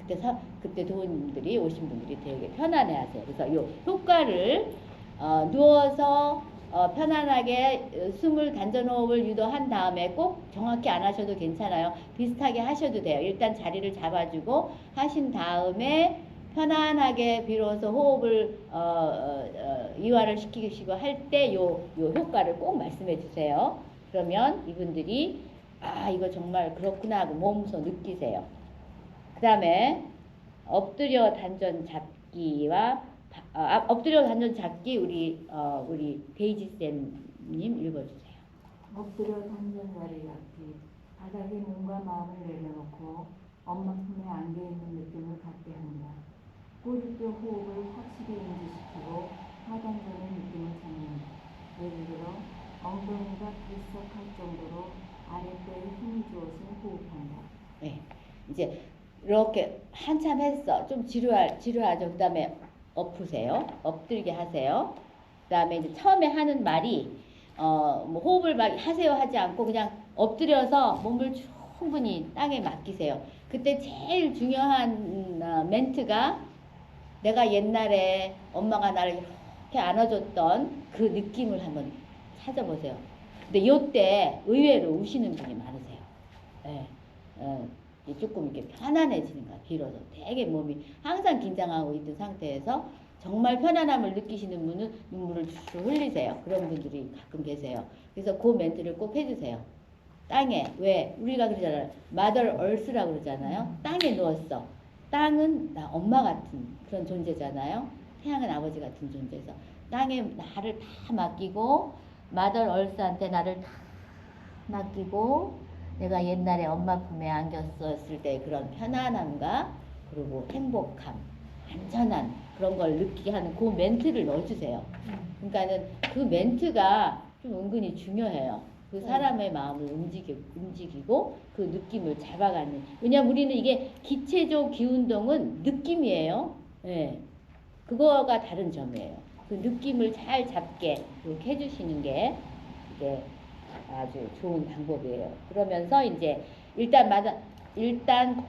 돼요. 그때 도우님들이 오신 분들이 되게 편안해하세요. 그래서 이 효과를 누워서 편안하게 숨을 단전호흡을 유도한 다음에 꼭 정확히 안 하셔도 괜찮아요. 비슷하게 하셔도 돼요. 일단 자리를 잡아주고 하신 다음에 편안하게 비로소 호흡을 이완을 시키시고 할 때 요 효과를 꼭 말씀해 주세요. 그러면 이분들이 이거 정말 그렇구나 하고 몸소 느끼세요. 그 다음에 엎드려 단전 잡기와 엎드려 단전 잡기 우리 데이지 쌤님 읽어주세요. 엎드려 단전 자리 잡기. 바닥에 몸과 마음을 내려놓고 엄마 품에 안겨있는 느낌을 갖게 한다. 꼬리뼈 호흡을 확실히 인지시키고 하단전의 느낌을 잡는다. 예를 들어 엉덩이가 들썩할 정도로 아랫배에 힘을 주어서 호흡한다. 네, 이제 이렇게 한참 했어. 좀 지루하죠. 그 다음에 엎으세요. 엎드리게 하세요. 그 다음에 이제 처음에 하는 말이 뭐 호흡을 막 하세요 하지 않고 그냥 엎드려서 몸을 충분히 땅에 맡기세요. 그때 제일 중요한 멘트가 내가 옛날에 엄마가 나를 이렇게 안아줬던 그 느낌을 한번 찾아보세요. 근데 이때 의외로 우시는 분이 많으세요. 네. 조금 이렇게 편안해지는 거야. 비로소 되게 몸이 항상 긴장하고 있는 상태에서 정말 편안함을 느끼시는 분은 눈물을 쭉 흘리세요. 그런 분들이 가끔 계세요. 그래서 그 멘트를 꼭 해주세요. 땅에, 왜 우리가 그러잖아요. Mother Earth라고 그러잖아요. 땅에 누웠어. 땅은 나 엄마 같은 그런 존재잖아요. 태양은 아버지 같은 존재에서 땅에 나를 다 맡기고 Mother Earth한테 나를 다 맡기고 내가 옛날에 엄마 품에 안겼었을 때 그런 편안함과 그리고 행복함, 안전한 그런 걸 느끼게 하는 그 멘트를 넣어주세요. 그러니까는 그 멘트가 좀 은근히 중요해요. 그 사람의 마음을 움직이고 그 느낌을 잡아가는. 왜냐면 우리는 이게 기체적 기운동은 느낌이에요. 네. 그거가 다른 점이에요. 그 느낌을 잘 잡게 이렇게 해주시는 게 이게 아주 좋은 방법이에요. 그러면서 이제 일단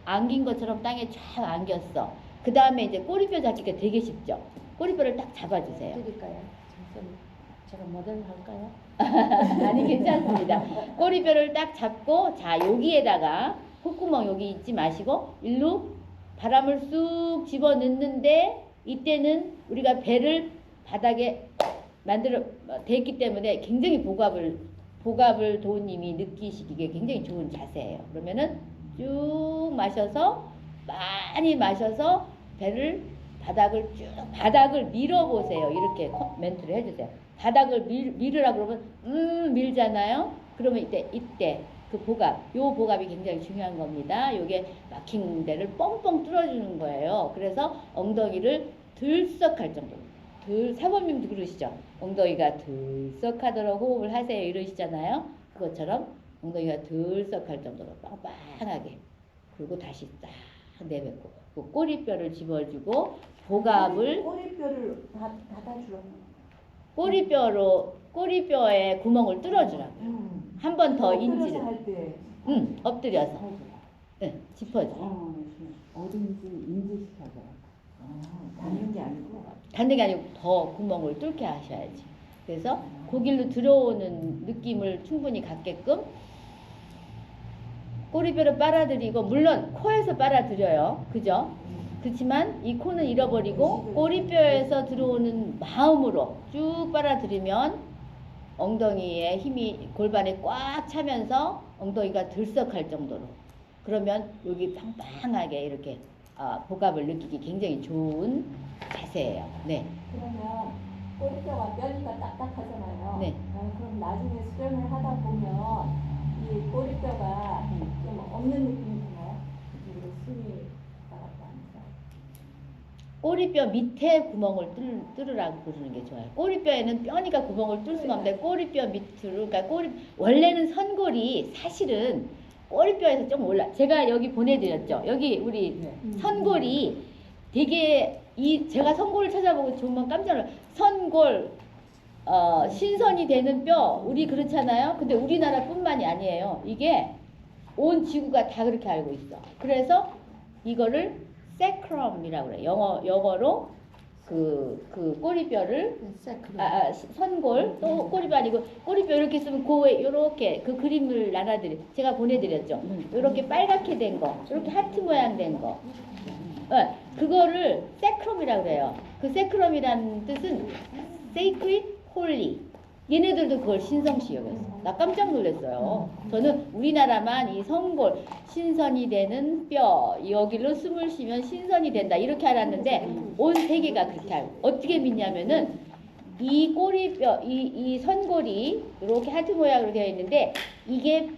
안긴 것처럼 땅에 쫙 안겼어. 그 다음에 이제 꼬리뼈 잡기가 되게 쉽죠. 꼬리뼈를 딱 잡아주세요. 드릴까요? 제가 모델 할까요? 아니 괜찮습니다. 꼬리뼈를 딱 잡고 자 여기에다가 콧구멍 여기 잊지 마시고 일로 바람을 쑥 집어넣는데 이때는 우리가 배를 바닥에 됐기 때문에 굉장히 복압을 도우님이 느끼시기에 굉장히 좋은 자세예요. 그러면은 쭉 마셔서 많이 마셔서 바닥을 밀어보세요. 이렇게 멘트를 해주세요. 바닥을 밀으라 그러면 밀잖아요. 그러면 이때 그 요 복압이 굉장히 중요한 겁니다. 요게 막힌 데를 뻥뻥 뚫어주는 거예요. 그래서 엉덩이를 들썩할 정도로 사모님도 그러시죠. 엉덩이가 들썩하도록 호흡을 하세요 이러시잖아요. 그것처럼 엉덩이가 들썩할 정도로 빵빵하게, 그리고 다시 딱 내뱉고, 그 꼬리뼈를 집어주고 복압을 꼬리뼈를 닫아주라고. 꼬리뼈에 구멍을 뚫어주라고. 한 번 더 인지를. 할 때. 엎드려서. 짚어줘. 어딘지 인지시켜줘요. 닿는 게 아니고. 닿는 게 아니고 더 구멍을 뚫게 하셔야지. 그래서 고길로 들어오는 느낌을 충분히 갖게끔 꼬리뼈를 빨아들이고, 물론 코에서 빨아들여요. 그죠? 그렇지만 이 코는 잃어버리고 꼬리뼈에서 들어오는 마음으로 쭉 빨아들이면 엉덩이에 힘이 골반에 꽉 차면서 엉덩이가 들썩할 정도로, 그러면 여기 빵빵하게 이렇게 복압을 느끼기 굉장히 좋은 자세예요. 네. 그러면 꼬리뼈가 뼈니까 딱딱하잖아요. 네. 그럼 나중에 수련을 하다 보면 이 꼬리뼈가 좀 없는 느낌이 드나요? 그리고 숨이 나갔다 하면서. 꼬리뼈 밑에 구멍을 뚫으라고 부르는 게 좋아요. 꼬리뼈에는 뼈니까 구멍을 뚫 수가 없는데 꼬리뼈 밑으로, 그러니까 원래는 선골이 사실은 꼬리뼈에서 좀 올라. 제가 여기 보내드렸죠. 여기 우리 선골이 되게 제가 선골을 찾아보고 정말 깜짝 놀랐어요. 선골 신선이 되는 뼈, 우리 그렇잖아요. 근데 우리나라뿐만이 아니에요. 이게 온 지구가 다 그렇게 알고 있어. 그래서 이거를 세크럼이라고 그래. 영어로 그 꼬리뼈를 선골, 또 꼬리뼈 아니고 꼬리뼈 이렇게 쓰면 고에 이렇게 그 그림을 제가 보내드렸죠. 이렇게 빨갛게 된 거, 이렇게 하트 모양 된 거. 그거를 세크럼이라고 그래요. 그 세크럼이라는 뜻은 sacred, holy. 얘네들도 그걸 신성시 여겼어. 나 깜짝 놀랐어요. 저는 우리나라만 이 선골, 신선이 되는 뼈, 여기로 숨을 쉬면 신선이 된다 이렇게 알았는데 온 세계가 그렇게 알고. 어떻게 믿냐면은 이 꼬리뼈, 이 선골이 이렇게 하트 모양으로 되어 있는데, 이게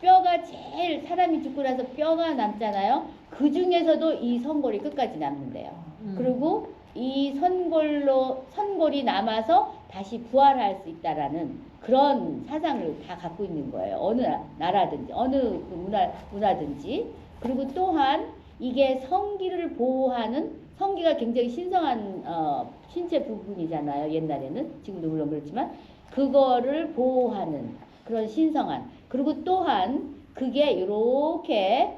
뼈가 제일, 사람이 죽고 나서 뼈가 남잖아요. 그 중에서도 이 선골이 끝까지 남는데요. 그리고 이 선골이 남아서 다시 부활할 수 있다라는 그런 사상을 다 갖고 있는 거예요. 어느 나라든지, 어느 그 문화든지. 그리고 또한 이게 성기를 보호하는, 성기가 굉장히 신성한 신체 부분이잖아요. 옛날에는, 지금도 물론 그렇지만 그거를 보호하는 그런 신성한, 그리고 또한 그게 이렇게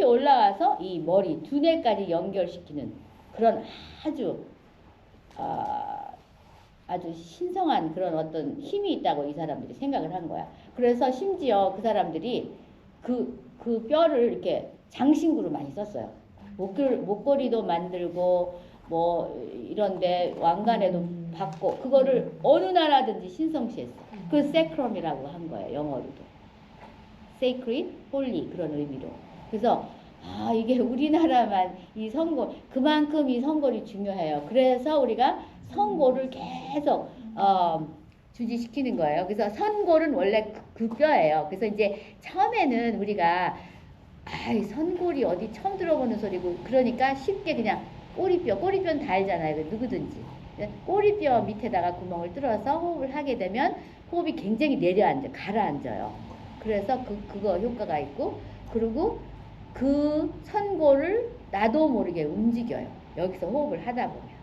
올라와서 이 머리, 두뇌까지 연결시키는 그런 아주 신성한 그런 어떤 힘이 있다고 이 사람들이 생각을 한 거야. 그래서 심지어 그 사람들이 그 뼈를 이렇게 장신구로 많이 썼어요. 목걸이도 만들고 뭐 이런데 왕관에도 받고, 그거를 어느 나라든지 신성시했어. 그 세크럼이라고 한 거예요. 영어로도 sacred, holy 그런 의미로. 그래서 이게 우리나라만 이 선골, 그만큼 이 선골이 중요해요. 그래서 우리가 선골을 계속 주지시키는 거예요. 그래서 선골은 원래 그 뼈예요. 그래서 이제 처음에는 우리가 이 선골이 어디 처음 들어보는 소리고, 그러니까 쉽게 그냥 꼬리뼈는 다 알잖아요. 누구든지 꼬리뼈 밑에다가 구멍을 뚫어서 호흡을 하게 되면 호흡이 굉장히 가라앉아요. 그래서 그거 효과가 있고, 그리고 그 선골을 나도 모르게 움직여요. 여기서 호흡을 하다 보면.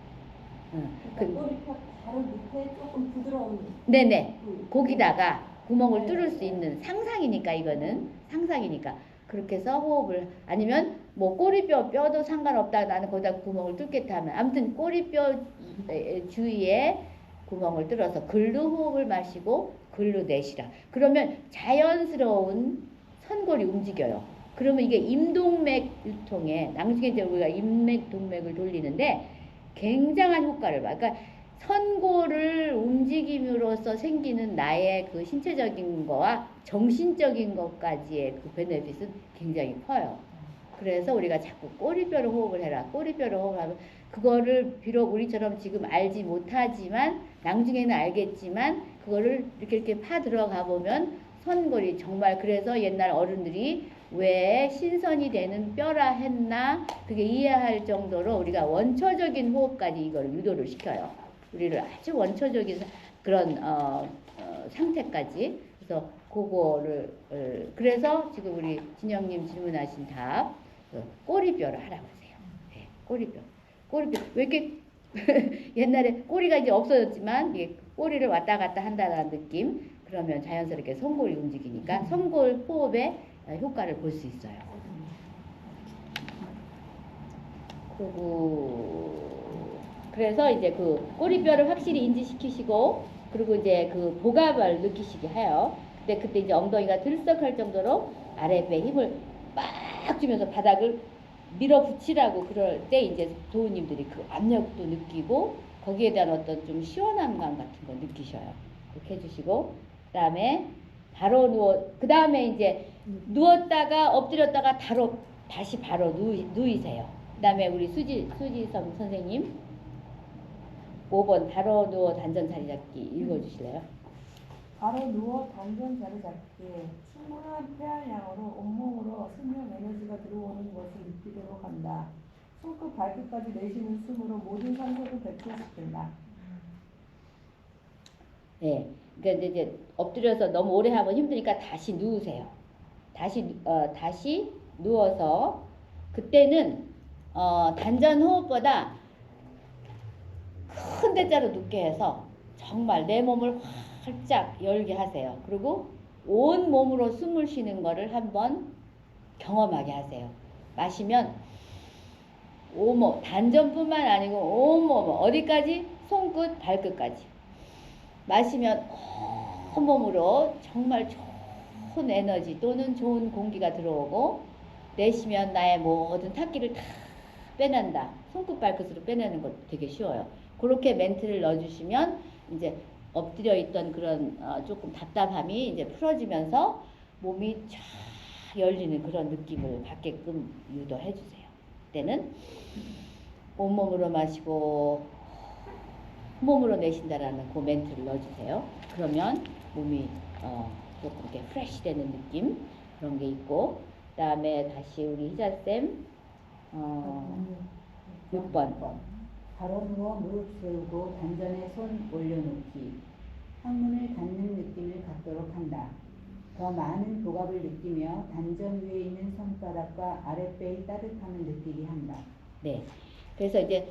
꼬리뼈 바로 밑에 조금 부드러운. 네네. 거기다가 구멍을 뚫을 수 있는, 상상이니까 이거는 상상이니까 그렇게 해서 호흡을, 아니면 뭐 뼈도 상관없다, 나는 거기다 구멍을 뚫겠다 하면, 아무튼 꼬리뼈 주위에 구멍을 뚫어서 글로 호흡을 마시고 글로 내쉬라. 그러면 자연스러운 선골이 움직여요. 그러면 이게 임동맥 유통에, 나중에 이제 우리가 인맥동맥을 돌리는데 굉장한 효과를 봐. 그러니까 선골을 움직임으로써 생기는 나의 그 신체적인 거와 정신적인 것까지의 그 베네핏은 굉장히 커요. 그래서 우리가 자꾸 꼬리뼈로 호흡을 해라, 꼬리뼈로 호흡을 하면, 그거를 비록 우리처럼 지금 알지 못하지만 나중에는 알겠지만, 그거를 이렇게 파 들어가 보면 선골이 정말, 그래서 옛날 어른들이 왜 신선이 되는 뼈라 했나 그게 이해할 정도로 우리가 원초적인 호흡까지 이걸 유도를 시켜요. 우리를 아주 원초적인 그런 상태까지. 그래서 그거를 그래서 지금 우리 진영님 질문하신 답 꼬리뼈를 하라고 하세요. 네, 꼬리뼈 왜 이렇게 옛날에 꼬리가 이제 없어졌지만 이게 꼬리를 왔다 갔다 한다는 느낌. 그러면 자연스럽게 성골이 움직이니까 성골 호흡의 효과를 볼 수 있어요. 그래서 이제 그 꼬리뼈를 확실히 인지시키시고 그리고 이제 그 복압을 느끼시게 해요. 그때 이제 엉덩이가 들썩할 정도로 아랫배에 힘을 빡 주면서 바닥을 밀어붙이라고 그럴 때 이제 도우님들이 그 압력도 느끼고 거기에 대한 어떤 좀 시원함 감 같은 거 느끼셔요. 그렇게 해주시고 그다음에 바로 그 다음에 이제 누웠다가 엎드렸다가 다시 바로 누이세요. 그 다음에 우리 수지섬 선생님 5번 바로 누워 단전 자리 잡기 읽어주실래요? 바로 누워 단전 자리 잡기. 충분한 폐활량으로 온몸으로 생명 에너지가 들어오는 것을 느끼도록 한다. 손끝 발끝까지 내쉬는 숨으로 모든 산소를 배출시킨다. 네, 그러니까 이제 엎드려서 너무 오래 하면 힘드니까 다시 누우세요. 다시 누워서 그때는 단전 호흡보다 큰 대자로 눕게 해서 정말 내 몸을 활짝 열게 하세요. 그리고 온 몸으로 숨을 쉬는 거를 한번 경험하게 하세요. 마시면 온몸, 단전뿐만 아니고 온몸, 어디까지? 손끝, 발끝까지. 마시면 온몸으로 정말 좋은 에너지 또는 좋은 공기가 들어오고 내쉬면 나의 모든 탁기를 다 빼낸다. 손끝, 발끝으로 빼내는 것도 되게 쉬워요. 그렇게 멘트를 넣어주시면 이제 엎드려 있던 그런 조금 답답함이 이제 풀어지면서 몸이 쫙 열리는 그런 느낌을 받게끔 유도해 주세요. 그때는 온몸으로 마시고 몸으로 내쉰다라는 그 멘트를 넣어주세요. 그러면 몸이 조금 이렇게 프레시 되는 느낌 그런 게 있고 그 다음에 다시 우리 희자쌤 6번 바로 누워 무릎 세우고 단전에 손 올려놓기. 항문을 닫는 느낌을 갖도록 한다. 더 많은 복압을 느끼며 단전 위에 있는 손바닥과 아랫배의 따뜻함을 느끼게 한다. 네. 그래서 이제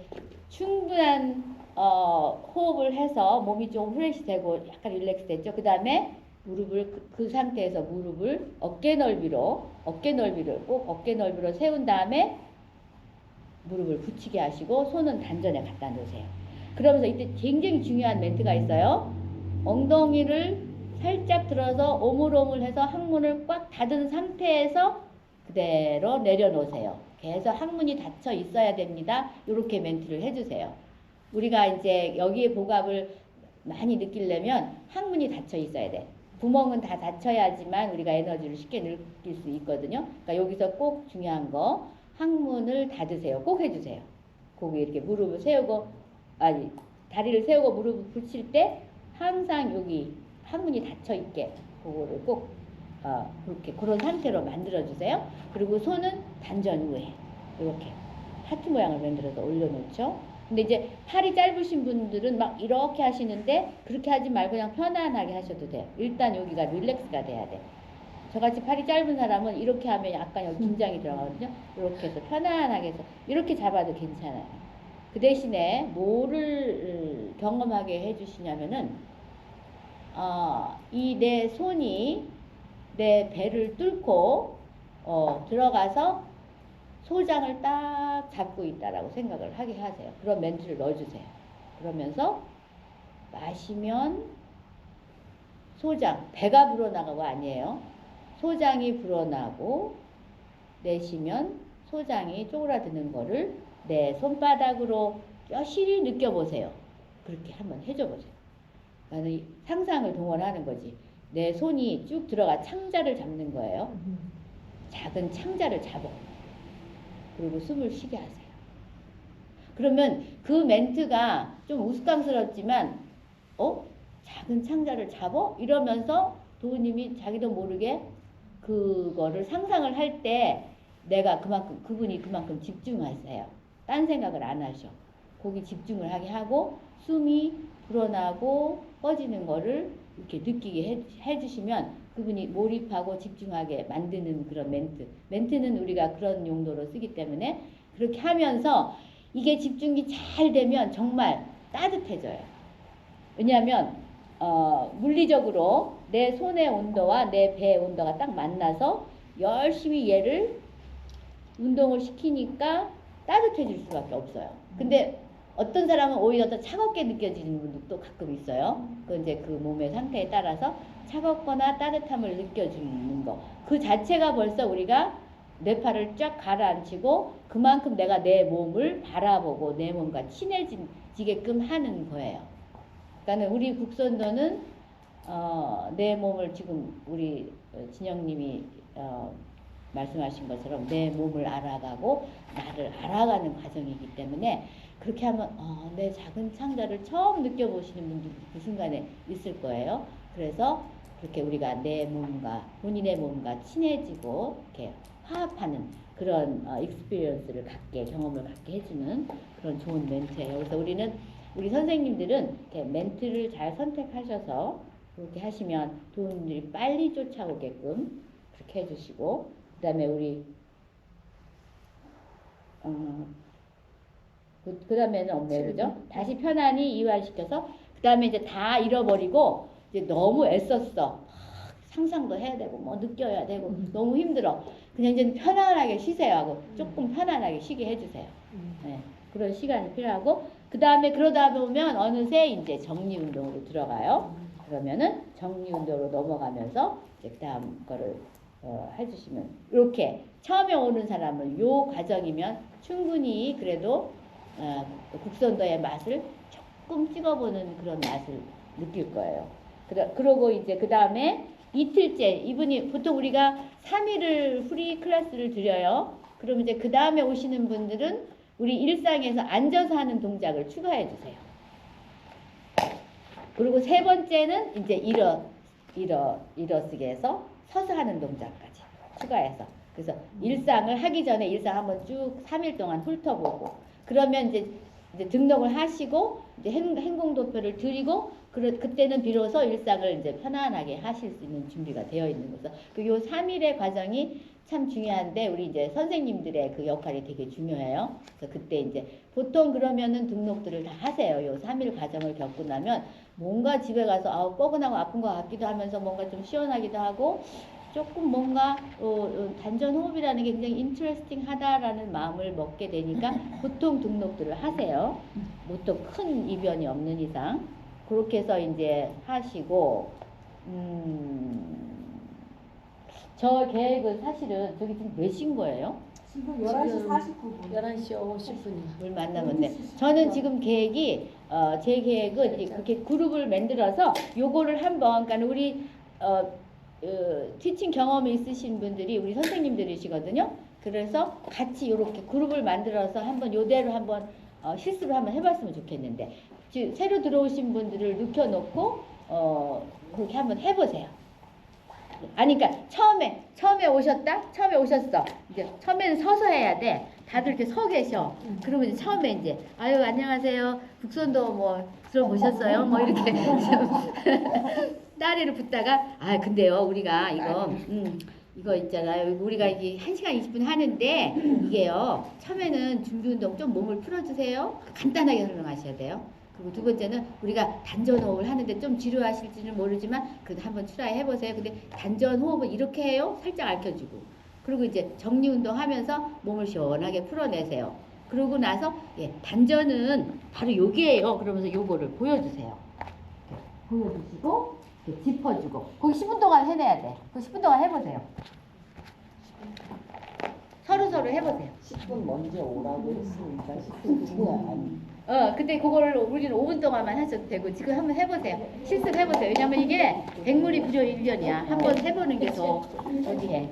충분한 호흡을 해서 몸이 좀 프레시 되고 약간 릴렉스 됐죠. 그 다음에 무릎을 그 상태에서 무릎을 어깨 넓이로 꼭 어깨 넓이로 세운 다음에 무릎을 붙이게 하시고 손은 단전에 갖다 놓으세요. 그러면서 이때 굉장히 중요한 멘트가 있어요. 엉덩이를 살짝 들어서 오물오물해서 항문을 꽉 닫은 상태에서 그대로 내려놓으세요. 계속 항문이 닫혀 있어야 됩니다. 이렇게 멘트를 해주세요. 우리가 이제 여기에 복압을 많이 느끼려면 항문이 닫혀 있어야 돼. 구멍은 다 닫혀야지만 우리가 에너지를 쉽게 느낄 수 있거든요. 그러니까 여기서 꼭 중요한 거 항문을 닫으세요. 꼭 해주세요. 거기 이렇게 무릎을 세우고 다리를 세우고 무릎을 붙일 때 항상 여기 항문이 닫혀 있게 그거를 꼭 그렇게 그런 상태로 만들어 주세요. 그리고 손은 단전 위에 이렇게 하트 모양을 만들어서 올려놓죠. 근데 이제 팔이 짧으신 분들은 막 이렇게 하시는데 그렇게 하지 말고 그냥 편안하게 하셔도 돼요. 일단 여기가 릴렉스가 돼야 돼. 저같이 팔이 짧은 사람은 이렇게 하면 약간 여기 긴장이 들어가거든요. 이렇게 해서 편안하게 해서 이렇게 잡아도 괜찮아요. 그 대신에 뭐를 경험하게 해주시냐면은 이 내 손이 내 배를 뚫고 들어가서 소장을 딱 잡고 있다라고 생각을 하게 하세요. 그런 멘트를 넣어주세요. 그러면서 마시면 소장, 배가 불어나가고 아니에요. 소장이 불어나고 내쉬면 소장이 쪼그라드는 거를 내 손바닥으로 여실히 느껴보세요. 그렇게 한번 해줘보세요. 나는 상상을 동원하는 거지. 내 손이 쭉 들어가 창자를 잡는 거예요. 작은 창자를 잡아. 그리고 숨을 쉬게 하세요. 그러면 그 멘트가 좀 우스꽝스럽지만 작은 창자를 잡아? 이러면서 도우님이 자기도 모르게 그거를 상상을 할 때 내가 그분이 그만큼 집중하세요. 딴 생각을 안 하셔. 거기 집중을 하게 하고 숨이 불어나고 꺼지는 거를 이렇게 느끼게 해주시면 그분이 몰입하고 집중하게 만드는 그런 멘트. 멘트는 우리가 그런 용도로 쓰기 때문에 그렇게 하면서 이게 집중이 잘 되면 정말 따뜻해져요. 왜냐하면 물리적으로 내 손의 온도와 내 배의 온도가 딱 만나서 열심히 얘를 운동을 시키니까 따뜻해질 수밖에 없어요. 근데 어떤 사람은 오히려 더 차갑게 느껴지는 분도 가끔 있어요. 그 이제 그 몸의 상태에 따라서 차갑거나 따뜻함을 느껴주는 거. 그 자체가 벌써 우리가 뇌파를 쫙 가라앉히고 그만큼 내가 내 몸을 바라보고 내 몸과 친해지게끔 하는 거예요. 그러니까 우리 국선도는 내 몸을 지금 우리 진영님이 말씀하신 것처럼 내 몸을 알아가고 나를 알아가는 과정이기 때문에 그렇게 하면 내 작은 창자를 처음 느껴보시는 분들도 그 순간에 있을 거예요. 그래서 그렇게 우리가 내 몸과 본인의 몸과 친해지고 이렇게 화합하는 그런 익스피리언스를 경험을 갖게 해주는 그런 좋은 멘트예요. 그래서 우리 선생님들은 이렇게 멘트를 잘 선택하셔서 그렇게 하시면 도움들이 빨리 쫓아오게끔 그렇게 해주시고, 그 다음에 우리 그 다음에는 없네요, 그죠? 다시 편안히 이완시켜서 그 다음에 이제 다 잃어버리고 이제 너무 애썼어. 상상도 해야 되고 뭐 느껴야 되고 너무 힘들어. 그냥 이제 편안하게 쉬세요 하고 조금 편안하게 쉬게 해주세요. 네, 그런 시간이 필요하고 그 다음에 그러다 보면 어느새 이제 정리 운동으로 들어가요. 그러면은 정리 운동으로 넘어가면서 이제 그다음 거를 해주시면 이렇게 처음에 오는 사람은 요 과정이면 충분히 그래도 국선도의 맛을 조금 찍어보는 그런 맛을 느낄 거예요. 그러고 이제 그 다음에 이틀째 이분이 보통 우리가 3일을 프리 클래스를 드려요. 그럼 이제 그 다음에 오시는 분들은 우리 일상에서 앉아서 하는 동작을 추가해 주세요. 그리고 세 번째는 이제 일어서기에서 서서 하는 동작까지 추가해서 그래서 일상을 하기 전에 일상 한번 쭉 3일 동안 훑어보고 그러면 이제 등록을 하시고 이제 행동도표를 드리고 그때는 비로소 일상을 이제 편안하게 하실 수 있는 준비가 되어 있는 거죠. 요 3일의 과정이 참 중요한데 우리 이제 선생님들의 그 역할이 되게 중요해요. 그래서 그때 이제 보통 그러면은 등록들을 다 하세요. 요 3일 과정을 겪고 나면 뭔가 집에 가서 뻐근하고 아픈 것 같기도 하면서 뭔가 좀 시원하기도 하고 조금 뭔가 단전 호흡이라는 게 굉장히 인트레스팅 하다라는 마음을 먹게 되니까 보통 등록들을 하세요. 보통 큰 이변이 없는 이상 그렇게 해서 이제 하시고 저 계획은 사실은 저기 지금 몇 시인 거예요? 지금 11시 49분. 11시 50분이요. 물 만나면 저는 지금 계획이 제 계획은 이제 그렇게 그룹을 만들어서 요거를 한번 그러니까 우리 티칭 경험이 있으신 분들이 우리 선생님들이시거든요. 그래서 같이 이렇게 그룹을 만들어서 한번 요대로 한번 실습을 한번 해봤으면 좋겠는데 새로 들어오신 분들을 눕혀놓고 그렇게 한번 해보세요. 아니 그러니까 처음에 오셨어. 이제 처음에는 서서 해야 돼. 다들 이렇게 서 계셔. 그러면 이제 처음에 이제 아유 안녕하세요. 국선도 뭐 들어보셨어요? 뭐 이렇게 따리를 붙다가 근데요 우리가 이거 있잖아요. 우리가 이게 1시간 20분 하는데 이게요 처음에는 준비운동 좀 몸을 풀어주세요. 간단하게 설명하셔야 돼요. 그리고 두 번째는 우리가 단전호흡을 하는데 좀 지루하실지는 모르지만 그래도 한번 트라이 해보세요. 근데 단전호흡은 이렇게 해요. 살짝 알려주고 그리고 이제 정리운동 하면서 몸을 시원하게 풀어내세요. 그러고 나서 단전은 바로 여기에요. 그러면서 요거를 보여주세요. 보여주시고 짚어주고 거기 10분 동안 해내야 돼. 그 10분 동안 해보세요. 서로 해보세요. 10분 먼저 오라고 했으니까 10분 뒤가 아니. 근데 그거를 우리는 5분 동안만 하셔도 되고 지금 한번 해보세요. 실습해보세요. 왜냐면 이게 백물이 필요 1년이야. 한번 해보는 게 더 어디해.